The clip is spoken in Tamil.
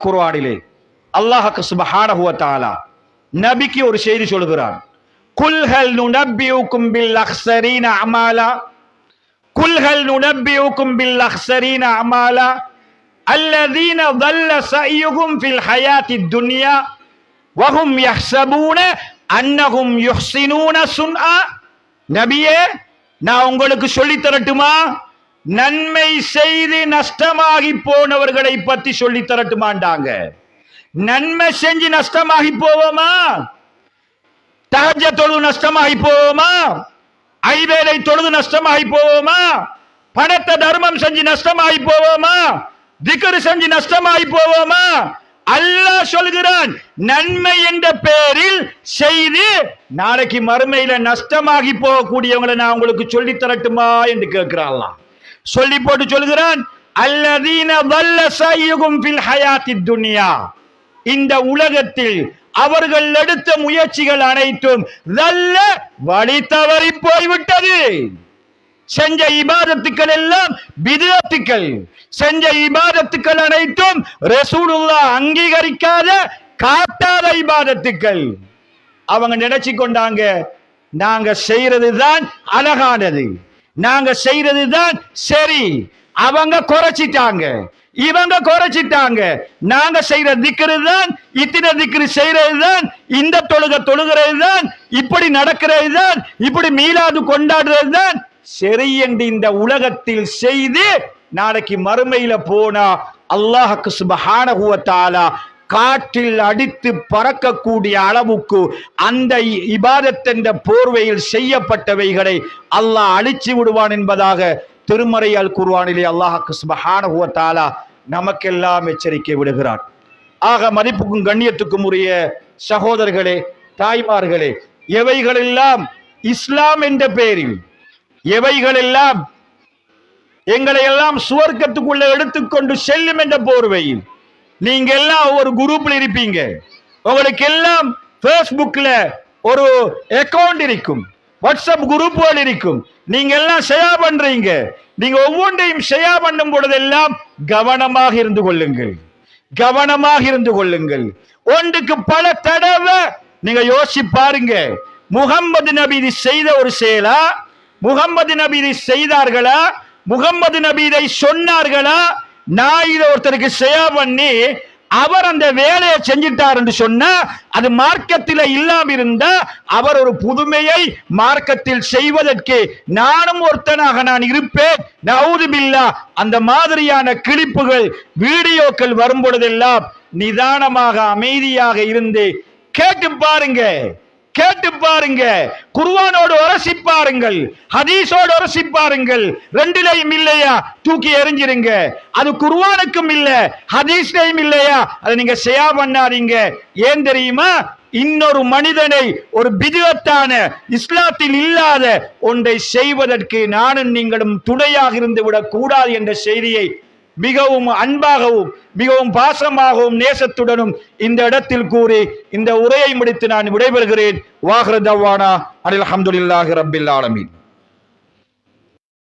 குர்ஆனிலே அல்லாஹ் சுப்ஹானஹு வ தஆலா நபிக்கு ஒரு செய்தி சொல்கிறான். குல் ஹல் நுனப்பியுக்கும் பில் அக்ஸரீன அமாலா, குல் ஹல் நுனப்பியுக்கும் பில் அக்ஸரீன அமாலா அல்லதீன ضل سعيهم في الحياة الدنيا وهم يحسبون أنهم يحسنون صنعا. நபியே, நான் உங்களுக்கு சொல்லி தரட்டுமா? நன்மை செய்து நஷ்டமாகி போனவர்களை பத்தி சொல்லி தரட்டுமாண்டாங்க. நன்மை செஞ்சு நஷ்டமாகி போவோமா? தஹஜ்ஜத் தொழுது நஷ்டமாகி போவோமா? ஐவேளை தொழுது நஷ்டமாகி போவோமா? பணத்தை தர்மம் செஞ்சு நஷ்டமாகி போவோமா? திக்ர் செஞ்சு நஷ்டமாகி போவோமா? அல்லாஹ் சொல்கிறான், நன்மை என்ற பெயரில் செய்து நாளைக்கு மறுமையில நஷ்டமாகி போகக்கூடியவங்களை நான் உங்களுக்கு சொல்லி தரட்டுமா என்று கேட்கிறான். அல்லாஹ் சொல்லி போட்டு சொல்கிறான், அல்லதீன ضل سعيهم في الحياة الدنيا, இந்த உலகத்தில் அவர்கள் எடுத்த முயற்சிகள் அனைத்தும் ضل வழி தவறி போய்விட்டது. செஞ்ச இபாதத்துக்கள் எல்லாம் பித்அத்துக்கள், செஞ்ச இபாதத்துக்கள் அனைத்தும் ரசூலுல்லாஹ் அங்கீகரிக்காத காட்டாத இபாதத்துக்கள். அவங்க நினைச்சு கொண்டாங்க, நாங்க செய்யறதுதான் அழகானது, நாங்க செய்யறதுதான் சரி. அவங்க குறைச்சிட்டாங்க, இவங்க குறைச்சிட்டாங்க. நாங்க செய்யற திக்ரு தான், இத்தனை திக்ரு செய்யறது தான், இந்த தொழுகிறது தான், இப்படி நடக்கிறது தான், இப்படி மீலாது கொண்டாடுறது தான் சரி என்று இந்த உலகத்தில் செய்து நாளைக்கு மறுமையில போனா அல்லாஹ் சுப்ஹானஹு வ தஆலா காற்றில் அடித்து பறக்கக்கூடிய அளவுக்கு அந்த இபாதத் என்ற போர்வையில் செய்யப்பட்டவைகளை அல்லாஹ் அழிச்சு விடுவான் என்பதாக திருமறை அல் குர்ஆனிலே அல்லாஹ் சுப்ஹானஹு வ தஆலா நமக்கெல்லாம் எச்சரிக்கை விடுகிறான். ஆக மதிப்புக்கும் கண்ணியத்துக்கும் உரிய சகோதரர்களே, தாய்மார்களே, எவைகளெல்லாம் இஸ்லாம் என்ற பெயரில், எவைகளெல்லாம் எங்களை எல்லாம் சுவர்க்கத்துக்குள்ள எடுத்துக்கொண்டு செல்லும் என்ற போர்வையில் நீங்க எல்லாம் ஒரு குரூப்ல இருப்பீங்க. உங்களுக்கு எல்லாம் பேஸ்புக்ல ஒரு அக்கவுண்ட் இருக்கும், வாட்ஸ்அப் குரூப்புகள் இருக்கும். நீங்க எல்லாம் ஷேர் பண்றீங்க. நீங்க ஒவ்வொன்றையும் ஷேர் பண்ணும் பொழுதெல்லாம் கவனமாக இருந்து கொள்ளுங்கள், கவனமாக இருந்து கொள்ளுங்கள். ஒன்றுக்கு பல தடவை நீங்க யோசிச்சு பாருங்க, முகம்மது நபி செய்த ஒரு செயலா? முகம்மது நபி செய்தார்களா? முகம்மது நபி இதை சொன்னார்களா? நான் இதை ஒருத்தருக்கு ஷேர் பண்ணி அவர் அந்த வேலையை செஞ்சிட்டார் என்று சொன்னா அது மார்க்கத்தில் இல்லாம இருந்தா அவர் ஒரு புதுமையை மார்க்கத்தில் செய்வதற்கு நானும் ஒருத்தனாக நான் இருப்பேன். நஊது பில்லாஹ். அந்த மாதிரியான கிளிப்புகள் வீடியோக்கள் வரும் பொழுதெல்லாம் நிதானமாக அமைதியாக இருந்து கேட்டு பாருங்க, கேட்டு பாருங்க. குர்ஆனோடு உரசி பாருங்கள், ஹதீஸோடு உரசி பாருங்கள். ரெண்டிலையும் இல்லையா தூக்கி எறிஞ்சிருங்க. அது குர்ஆனுக்கும் இல்ல, ஹதீஸ்லையும் இல்லையா அதை நீங்க ஷேர் பண்ணாதீங்க. ஏன் தெரியுமா? இன்னொரு மனிதனை ஒரு பித்அத்தான இஸ்லாத்தில் இல்லாத ஒன்றை செய்வதற்கு நானும் நீங்களும் துணையாக இருந்து விடக் கூடாது என்ற செய்தியை மிகவும் அன்பாகவும் மிகவும் பாசமாகவும் நேசத்துடனும் இந்த இடத்தில் கூறி இந்த உரையை முடித்து நான் விடைபெறுகிறேன். வாஹிரு தவானா அனில் ஹம்துலில்லாஹி ரப்பில் ஆலமீன்.